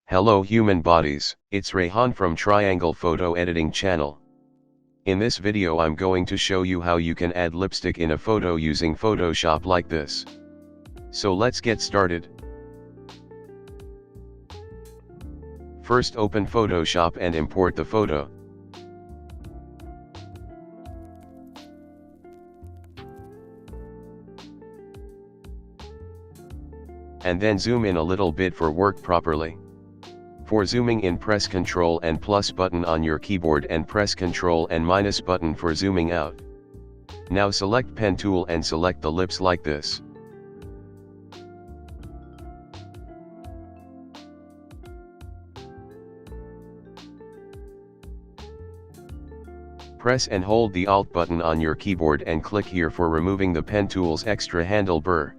Hello human bodies, it's Rayhan from Triangle Photo Editing channel. In this video I'm going to show you how you can add lipstick in a photo using Photoshop like this. So let's get started. First open Photoshop and import the photo. And then zoom in a little bit for work properly. For zooming in, press Ctrl and plus button on your keyboard and press Ctrl and minus button for zooming out. Now select pen tool and select the lips like this. Press and hold the Alt button on your keyboard and click here for removing the pen tool's extra handle burr.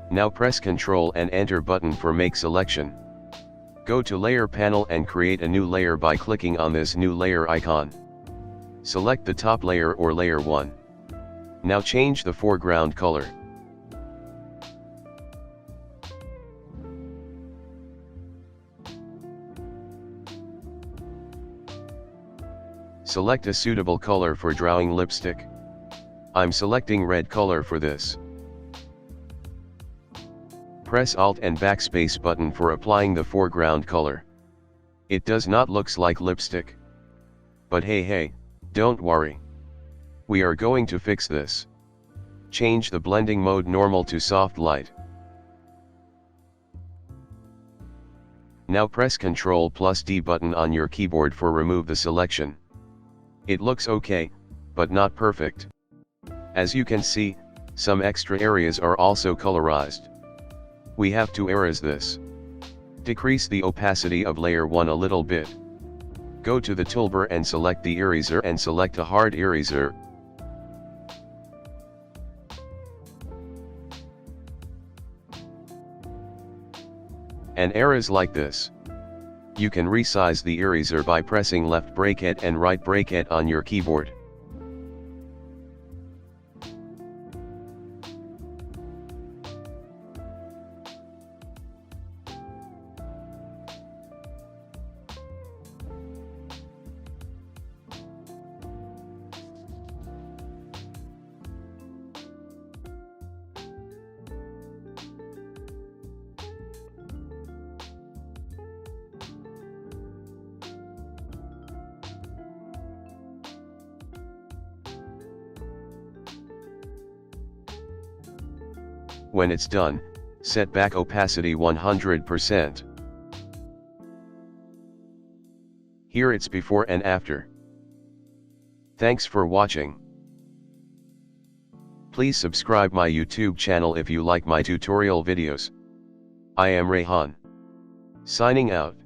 Now press Ctrl and Enter button for make selection. Go to Layer panel and create a new layer by clicking on this new layer icon. Select the top layer or layer 1. Now change the foreground color. Select a suitable color for drawing lipstick. I'm selecting red color for this. Press Alt and Backspace button for applying the foreground color. It does not looks like lipstick. But hey, don't worry. We are going to fix this. Change the blending mode normal to soft light. Now press Ctrl plus D button on your keyboard for remove the selection. It looks okay, but not perfect. As you can see, some extra areas are also colorized. We have to erase this. Decrease the opacity of layer 1 a little bit. Go to the toolbar and select the eraser and select a hard eraser. And erase like this. You can resize the eraser by pressing left bracket and right bracket on your keyboard. When it's done, set back opacity 100%. Here it's before and after. Thanks for watching. Please subscribe my YouTube channel if you like my tutorial videos. I am Rayhan. Signing out.